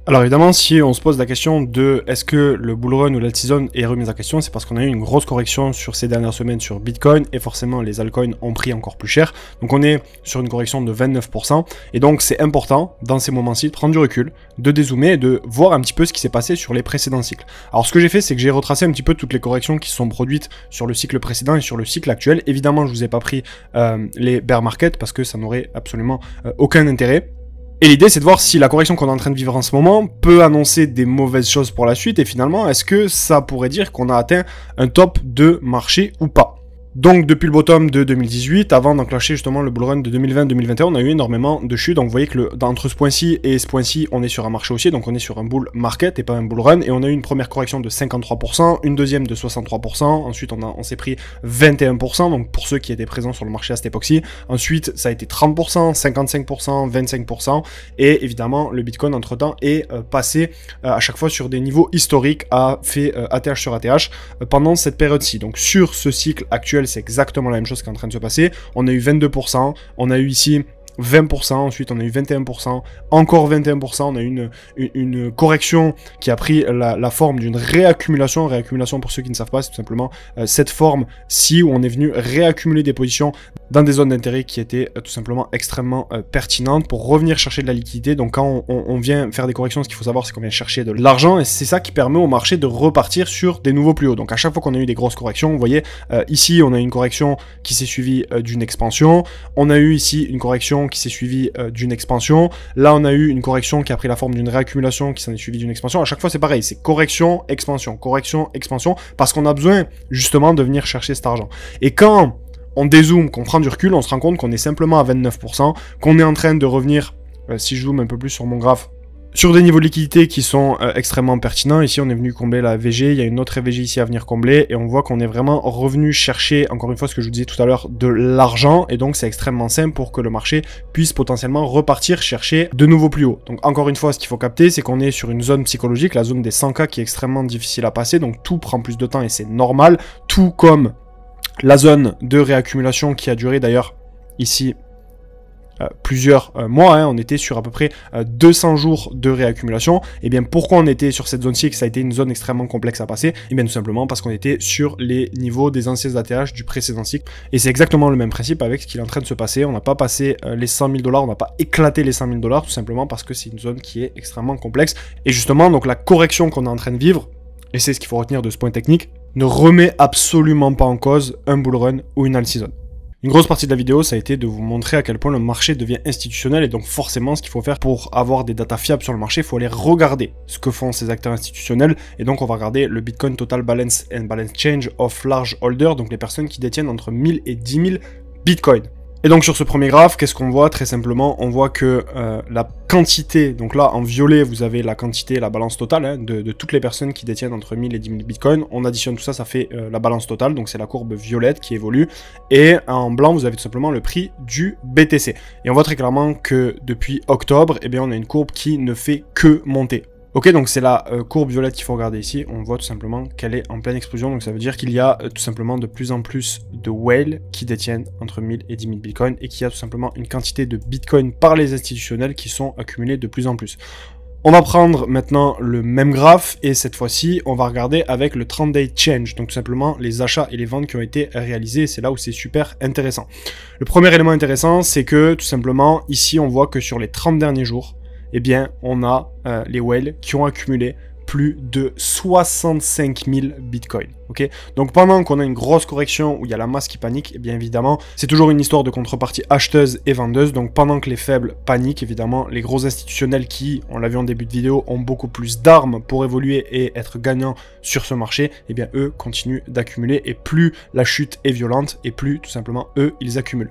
Alors évidemment, si on se pose la question de est-ce que le bull run ou l'alt-season est remis en question, c'est parce qu'on a eu une grosse correction sur ces dernières semaines sur Bitcoin, et forcément les altcoins ont pris encore plus cher. Donc on est sur une correction de 29%, et donc c'est important dans ces moments-ci de prendre du recul, de dézoomer et de voir un petit peu ce qui s'est passé sur les précédents cycles. Alors ce que j'ai fait, c'est que j'ai retracé un petit peu toutes les corrections qui se sont produites sur le cycle précédent et sur le cycle actuel. Évidemment, je vous ai pas pris les bear market parce que ça n'aurait absolument aucun intérêt. Et l'idée, c'est de voir si la correction qu'on est en train de vivre en ce moment peut annoncer des mauvaises choses pour la suite, et finalement, est-ce que ça pourrait dire qu'on a atteint un top de marché ou pas? Donc depuis le bottom de 2018, avant d'enclencher justement le bull run de 2020-2021, on a eu énormément de chutes. Donc vous voyez que entre ce point-ci et ce point-ci, on est sur un marché haussier, donc on est sur un bull market et pas un bull run. Et on a eu une première correction de 53%, une deuxième de 63%, ensuite on s'est pris 21%, donc pour ceux qui étaient présents sur le marché à cette époque-ci. Ensuite ça a été 30%, 55%, 25%, et évidemment le Bitcoin entre-temps est passé à chaque fois sur des niveaux historiques, a fait ATH sur ATH pendant cette période-ci. Donc sur ce cycle actuel, c'est exactement la même chose qui est en train de se passer. On a eu 22%, on a eu ici 20%, ensuite on a eu 21%, encore 21%, on a eu une correction qui a pris la forme d'une réaccumulation. Réaccumulation, pour ceux qui ne savent pas, c'est tout simplement cette forme-ci où on est venu réaccumuler des positions dans des zones d'intérêt qui étaient tout simplement extrêmement pertinentes pour revenir chercher de la liquidité. Donc quand on vient faire des corrections, ce qu'il faut savoir, c'est qu'on vient chercher de l'argent, et c'est ça qui permet au marché de repartir sur des nouveaux plus hauts. Donc à chaque fois qu'on a eu des grosses corrections, vous voyez, ici on a eu une correction qui s'est suivie d'une expansion, on a eu ici une correction qui s'est suivie d'une expansion, là on a eu une correction qui a pris la forme d'une réaccumulation qui s'en est suivie d'une expansion. À chaque fois c'est pareil, c'est correction, expansion, parce qu'on a besoin justement de venir chercher cet argent. Et quand on dézoome, qu'on prend du recul, on se rend compte qu'on est simplement à 29%, qu'on est en train de revenir, si je zoome un peu plus sur mon graphe, Sur des niveaux de liquidité qui sont extrêmement pertinents, ici on est venu combler la VG, il y a une autre VG ici à venir combler, et on voit qu'on est vraiment revenu chercher, encore une fois ce que je vous disais tout à l'heure, de l'argent, et donc c'est extrêmement simple pour que le marché puisse potentiellement repartir chercher de nouveau plus haut. Donc encore une fois, ce qu'il faut capter, c'est qu'on est sur une zone psychologique, la zone des 100K qui est extrêmement difficile à passer, donc tout prend plus de temps et c'est normal, tout comme la zone de réaccumulation qui a duré d'ailleurs ici plusieurs mois, hein, on était sur à peu près 200 jours de réaccumulation. Et bien pourquoi on était sur cette zone-ci et que ça a été une zone extrêmement complexe à passer? Et bien tout simplement parce qu'on était sur les niveaux des anciens ATH du précédent cycle. Et c'est exactement le même principe avec ce qui est en train de se passer. On n'a pas passé les 100 000 $, on n'a pas éclaté les 100 000 $, tout simplement parce que c'est une zone qui est extrêmement complexe. Et justement, donc la correction qu'on est en train de vivre, et c'est ce qu'il faut retenir de ce point technique, ne remet absolument pas en cause un bull run ou une all season. Une grosse partie de la vidéo, ça a été de vous montrer à quel point le marché devient institutionnel et donc forcément ce qu'il faut faire pour avoir des datas fiables sur le marché, il faut aller regarder ce que font ces acteurs institutionnels et donc on va regarder le Bitcoin Total Balance and Balance Change of Large Holders, donc les personnes qui détiennent entre 1000 et 10 000 Bitcoin. Et donc sur ce premier graphe, qu'est-ce qu'on voit? Très simplement, on voit que la quantité, donc là en violet vous avez la quantité, la balance totale hein, de toutes les personnes qui détiennent entre 1000 et 10 000 Bitcoin, on additionne tout ça, ça fait la balance totale, donc c'est la courbe violette qui évolue, et en blanc vous avez tout simplement le prix du BTC. Et on voit très clairement que depuis octobre, eh bien, on a une courbe qui ne fait que monter. Ok, donc c'est la courbe violette qu'il faut regarder ici, on voit tout simplement qu'elle est en pleine explosion, donc ça veut dire qu'il y a tout simplement de plus en plus de whales qui détiennent entre 1000 et 10 000 bitcoins, et qu'il y a tout simplement une quantité de bitcoins par les institutionnels qui sont accumulés de plus en plus. On va prendre maintenant le même graphe, et cette fois-ci, on va regarder avec le 30-day change, donc tout simplement les achats et les ventes qui ont été réalisés, et c'est là où c'est super intéressant. Le premier élément intéressant, c'est que tout simplement, ici on voit que sur les 30 derniers jours, eh bien, on a les whales qui ont accumulé plus de 65 000 bitcoins. Ok, donc pendant qu'on a une grosse correction où il y a la masse qui panique, et bien évidemment, c'est toujours une histoire de contrepartie acheteuse et vendeuse. Donc pendant que les faibles paniquent, évidemment, les gros institutionnels qui, on l'a vu en début de vidéo, ont beaucoup plus d'armes pour évoluer et être gagnants sur ce marché, et bien eux continuent d'accumuler. Et plus la chute est violente, et plus tout simplement eux, ils accumulent.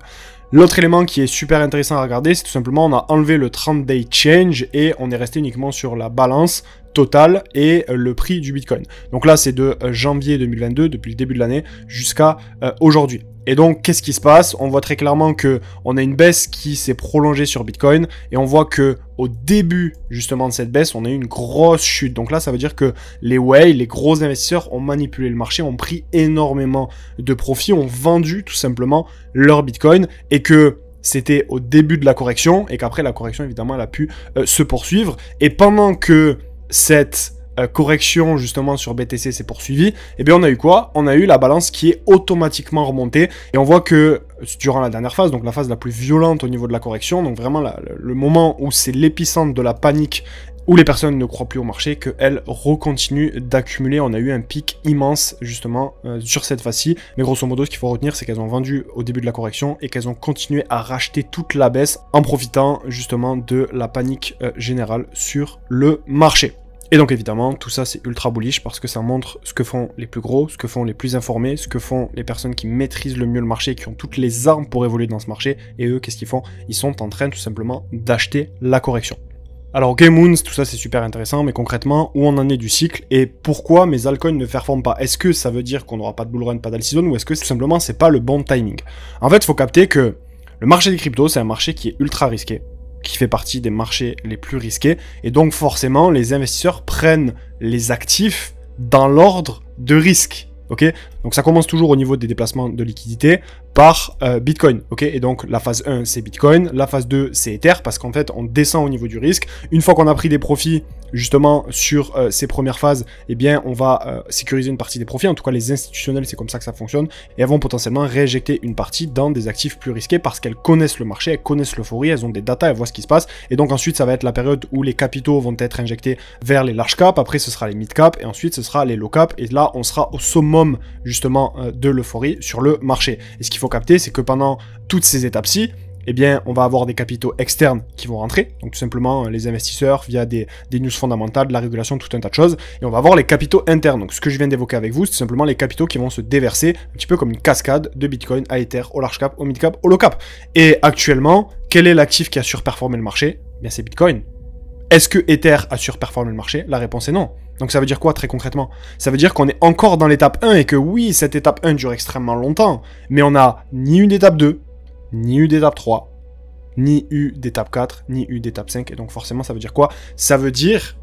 L'autre élément qui est super intéressant à regarder, c'est tout simplement on a enlevé le 30-day change et on est resté uniquement sur la balance totale et le prix du Bitcoin. Donc là, c'est de janvier 2022, depuis le début de l'année, jusqu'à aujourd'hui. Et donc, qu'est-ce qui se passe? On voit très clairement que on a une baisse qui s'est prolongée sur Bitcoin, et on voit que au début, justement, de cette baisse, on a eu une grosse chute. Donc là, ça veut dire que les whales, les gros investisseurs ont manipulé le marché, ont pris énormément de profits, ont vendu tout simplement leur Bitcoin, et que c'était au début de la correction, et qu'après la correction, évidemment, elle a pu se poursuivre. Et pendant que cette correction justement sur BTC s'est poursuivie, et bien on a eu quoi? On a eu la balance qui est automatiquement remontée, et on voit que durant la dernière phase, donc la phase la plus violente au niveau de la correction, donc vraiment le moment où c'est l'épicentre de la panique, où les personnes ne croient plus au marché, qu'elles recontinuent d'accumuler. On a eu un pic immense justement sur cette phase-ci, mais grosso modo ce qu'il faut retenir, c'est qu'elles ont vendu au début de la correction et qu'elles ont continué à racheter toute la baisse en profitant justement de la panique générale sur le marché. Et donc évidemment, tout ça c'est ultra bullish parce que ça montre ce que font les plus gros, ce que font les plus informés, ce que font les personnes qui maîtrisent le mieux le marché, qui ont toutes les armes pour évoluer dans ce marché, et eux, qu'est-ce qu'ils font? Ils sont en train tout simplement d'acheter la correction. Alors ok Moons, tout ça c'est super intéressant, mais concrètement, où on en est du cycle, et pourquoi mes altcoins ne performent pas? Est-ce que ça veut dire qu'on n'aura pas de bull run, pas d'all season, ou est-ce que tout simplement c'est pas le bon timing? En fait, il faut capter que le marché des cryptos, c'est un marché qui est ultra risqué, qui fait partie des marchés les plus risqués, et donc forcément les investisseurs prennent les actifs dans l'ordre de risque. Ok, donc ça commence toujours au niveau des déplacements de liquidité par Bitcoin, ok, et donc la phase 1 c'est Bitcoin, la phase 2 c'est Ether, parce qu'en fait on descend au niveau du risque. Une fois qu'on a pris des profits justement sur ces premières phases, eh bien on va sécuriser une partie des profits, en tout cas les institutionnels c'est comme ça que ça fonctionne, et elles vont potentiellement réinjecter une partie dans des actifs plus risqués parce qu'elles connaissent le marché, elles connaissent l'euphorie, elles ont des datas, elles voient ce qui se passe, et donc ensuite ça va être la période où les capitaux vont être injectés vers les large cap, après ce sera les mid cap, et ensuite ce sera les low cap, et là on sera au summum justement de l'euphorie sur le marché. Et ce qu'il faut capter, c'est que pendant toutes ces étapes-ci, eh bien, on va avoir des capitaux externes qui vont rentrer, donc tout simplement les investisseurs via des news fondamentales, de la régulation, tout un tas de choses, et on va avoir les capitaux internes. Donc ce que je viens d'évoquer avec vous, c'est tout simplement les capitaux qui vont se déverser un petit peu comme une cascade de Bitcoin à Ether, au large cap, au mid cap, au low cap. Et actuellement, quel est l'actif qui a surperformé le marché? Eh bien, c'est Bitcoin. Est-ce que Ether a surperformé le marché? La réponse est non. Donc ça veut dire quoi très concrètement? Ça veut dire qu'on est encore dans l'étape 1 et que oui, cette étape 1 dure extrêmement longtemps, mais on n'a ni eu d'étape 2, ni eu d'étape 3, ni eu d'étape 4, ni eu d'étape 5. Et donc forcément, ça veut dire quoi? Ça veut dire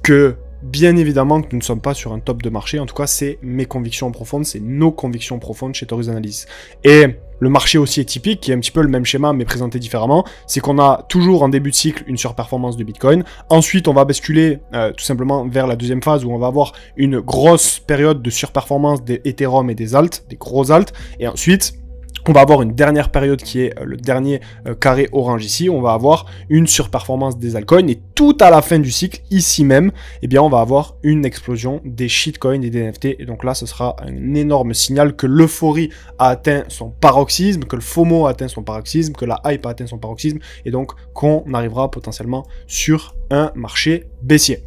que, bien évidemment, que nous ne sommes pas sur un top de marché. En tout cas, c'est mes convictions profondes, c'est nos convictions profondes chez Taurus Analysis. Et le marché aussi est typique, qui est un petit peu le même schéma, mais présenté différemment. C'est qu'on a toujours en début de cycle une surperformance de Bitcoin. Ensuite, on va basculer tout simplement vers la deuxième phase où on va avoir une grosse période de surperformance des Ethereum et des alts, des gros alts. Et ensuite, on va avoir une dernière période qui est le dernier carré orange ici. On va avoir une surperformance des altcoins et tout à la fin du cycle, ici même, eh bien, on va avoir une explosion des shitcoins et des NFT. Et donc là, ce sera un énorme signal que l'euphorie a atteint son paroxysme, que le FOMO a atteint son paroxysme, que la hype a atteint son paroxysme et donc qu'on arrivera potentiellement sur un marché baissier.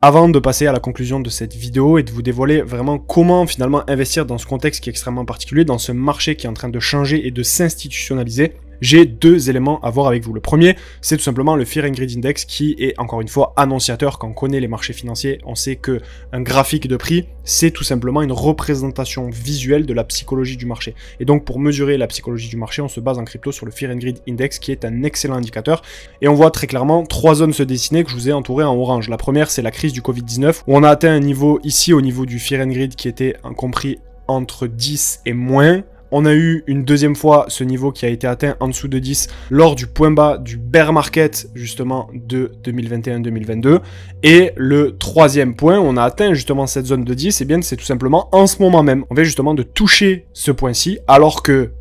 Avant de passer à la conclusion de cette vidéo et de vous dévoiler vraiment comment finalement investir dans ce contexte qui est extrêmement particulier, dans ce marché qui est en train de changer et de s'institutionnaliser, j'ai deux éléments à voir avec vous. Le premier, c'est tout simplement le Fear and Greed Index qui est encore une fois annonciateur. Quand on connaît les marchés financiers, on sait que un graphique de prix, c'est tout simplement une représentation visuelle de la psychologie du marché. Et donc pour mesurer la psychologie du marché, on se base en crypto sur le Fear and Greed Index qui est un excellent indicateur. Et on voit très clairement trois zones se dessiner que je vous ai entourées en orange. La première, c'est la crise du Covid-19 où on a atteint un niveau ici au niveau du Fear and Greed qui était compris entre 10 et moins. On a eu une deuxième fois ce niveau qui a été atteint en dessous de 10 lors du point bas du bear market justement de 2021-2022. Et le troisième point, on a atteint justement cette zone de 10, et bien c'est tout simplement en ce moment même. On vient justement de toucher ce point-ci alors que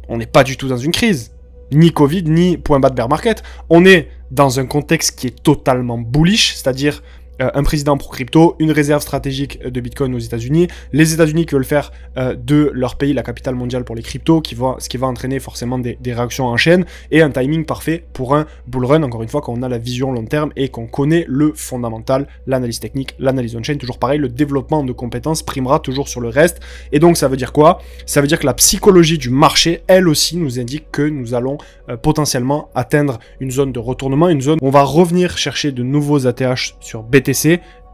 on n'est pas du tout dans une crise. Ni Covid, ni point bas de bear market. On est dans un contexte qui est totalement bullish, c'est-à-dire un président pro-crypto, une réserve stratégique de Bitcoin aux États-Unis, les États-Unis qui veulent faire de leur pays la capitale mondiale pour les cryptos, ce qui va entraîner forcément des réactions en chaîne, et un timing parfait pour un bull run, encore une fois, quand on a la vision long terme et qu'on connaît le fondamental, l'analyse technique, l'analyse on-chain, toujours pareil, le développement de compétences primera toujours sur le reste. Et donc ça veut dire quoi? Ça veut dire que la psychologie du marché, elle aussi, nous indique que nous allons potentiellement atteindre une zone de retournement, une zone où on va revenir chercher de nouveaux ATH sur BTC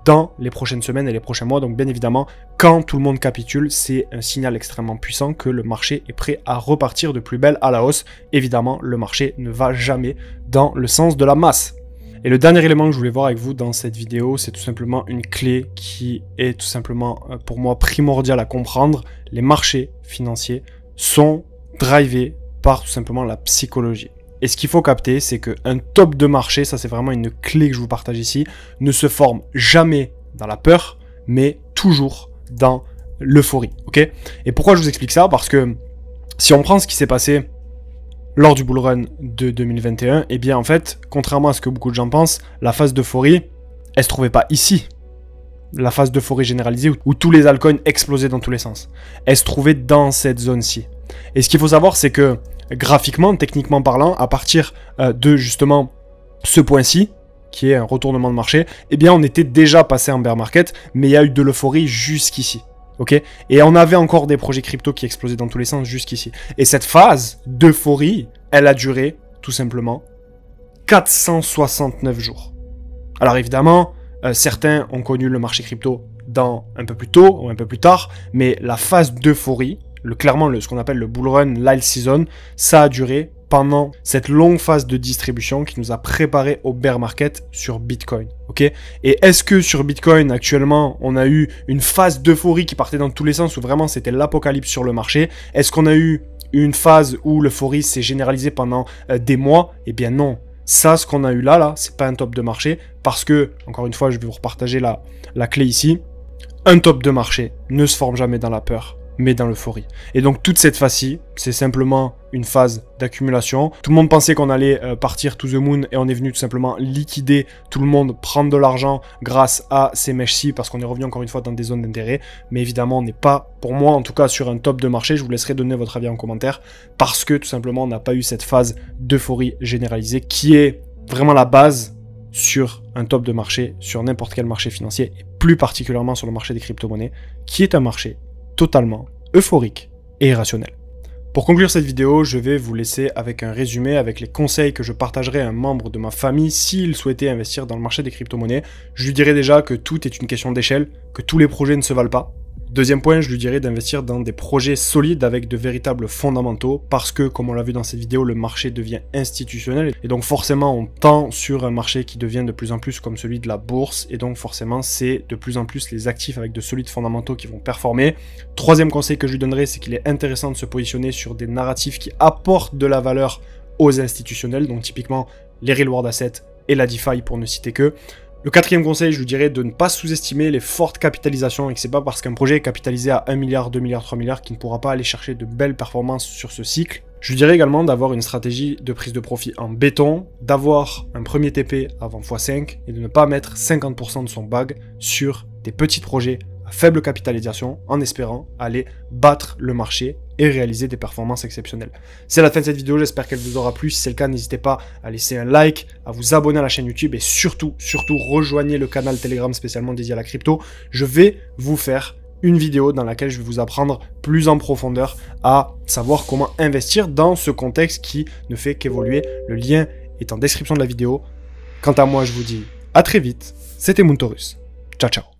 dans les prochaines semaines et les prochains mois. Donc bien évidemment, quand tout le monde capitule, c'est un signal extrêmement puissant que le marché est prêt à repartir de plus belle à la hausse. Évidemment, le marché ne va jamais dans le sens de la masse. Et le dernier élément que je voulais voir avec vous dans cette vidéo, c'est tout simplement une clé qui est tout simplement pour moi primordiale à comprendre. Les marchés financiers sont drivés par tout simplement la psychologie. Et ce qu'il faut capter, c'est qu'un top de marché, ça c'est vraiment une clé que je vous partage ici, ne se forme jamais dans la peur, mais toujours dans l'euphorie, ok? Et pourquoi je vous explique ça? Parce que si on prend ce qui s'est passé lors du bull run de 2021, eh bien en fait, contrairement à ce que beaucoup de gens pensent, la phase d'euphorie, elle se trouvait pas ici. La phase d'euphorie généralisée où tous les altcoins explosaient dans tous les sens. Elle se trouvait dans cette zone-ci. Et ce qu'il faut savoir, c'est que graphiquement, techniquement parlant, à partir de justement ce point-ci, qui est un retournement de marché, eh bien on était déjà passé en bear market, mais il y a eu de l'euphorie jusqu'ici. Ok? Et on avait encore des projets crypto qui explosaient dans tous les sens jusqu'ici. Et cette phase d'euphorie, elle a duré tout simplement 469 jours. Alors évidemment, certains ont connu le marché crypto dans un peu plus tôt ou un peu plus tard, mais la phase d'euphorie, clairement ce qu'on appelle le bull run, l'alt season, ça a duré pendant cette longue phase de distribution qui nous a préparé au bear market sur Bitcoin. Ok? Et est-ce que sur Bitcoin actuellement on a eu une phase d'euphorie qui partait dans tous les sens où vraiment c'était l'apocalypse sur le marché? Est-ce qu'on a eu une phase où l'euphorie s'est généralisée pendant des mois? Eh bien non. Ça, ce qu'on a eu là, c'est pas un top de marché parce que, encore une fois, je vais vous repartager la clé ici. Un top de marché ne se forme jamais dans la peur, mais dans l'euphorie. Et donc toute cette phase-ci, c'est simplement une phase d'accumulation. Tout le monde pensait qu'on allait partir to the moon et on est venu tout simplement liquider tout le monde, prendre de l'argent grâce à ces mèches-ci parce qu'on est revenu encore une fois dans des zones d'intérêt. Mais évidemment, on n'est pas, pour moi en tout cas, sur un top de marché. Je vous laisserai donner votre avis en commentaire parce que tout simplement, on n'a pas eu cette phase d'euphorie généralisée qui est vraiment la base sur un top de marché, sur n'importe quel marché financier et plus particulièrement sur le marché des crypto-monnaies qui est un marché totalement euphorique et irrationnel. Pour conclure cette vidéo, je vais vous laisser avec un résumé, avec les conseils que je partagerai à un membre de ma famille s'il souhaitait investir dans le marché des crypto-monnaies. Je lui dirai déjà que tout est une question d'échelle, que tous les projets ne se valent pas. Deuxième point, je lui dirais d'investir dans des projets solides avec de véritables fondamentaux parce que, comme on l'a vu dans cette vidéo, le marché devient institutionnel et donc forcément on tend sur un marché qui devient de plus en plus comme celui de la bourse et donc forcément c'est de plus en plus les actifs avec de solides fondamentaux qui vont performer. Troisième conseil que je lui donnerai, c'est qu'il est intéressant de se positionner sur des narratifs qui apportent de la valeur aux institutionnels, donc typiquement les real world assets et la DeFi pour ne citer que. Le quatrième conseil, je lui dirais de ne pas sous-estimer les fortes capitalisations et que c'est pas parce qu'un projet est capitalisé à 1 milliard, 2 milliards, 3 milliards qu'il ne pourra pas aller chercher de belles performances sur ce cycle. Je lui dirais également d'avoir une stratégie de prise de profit en béton, d'avoir un premier TP avant x5 et de ne pas mettre 50% de son bag sur des petits projets à faible capitalisation en espérant aller battre le marché et réaliser des performances exceptionnelles. C'est la fin de cette vidéo, j'espère qu'elle vous aura plu. Si c'est le cas, n'hésitez pas à laisser un like, à vous abonner à la chaîne YouTube et surtout, rejoignez le canal Telegram spécialement dédié à la crypto. Je vais vous faire une vidéo dans laquelle je vais vous apprendre plus en profondeur à savoir comment investir dans ce contexte qui ne fait qu'évoluer. Le lien est en description de la vidéo. Quant à moi, je vous dis à très vite. C'était Muntorus. Ciao, ciao.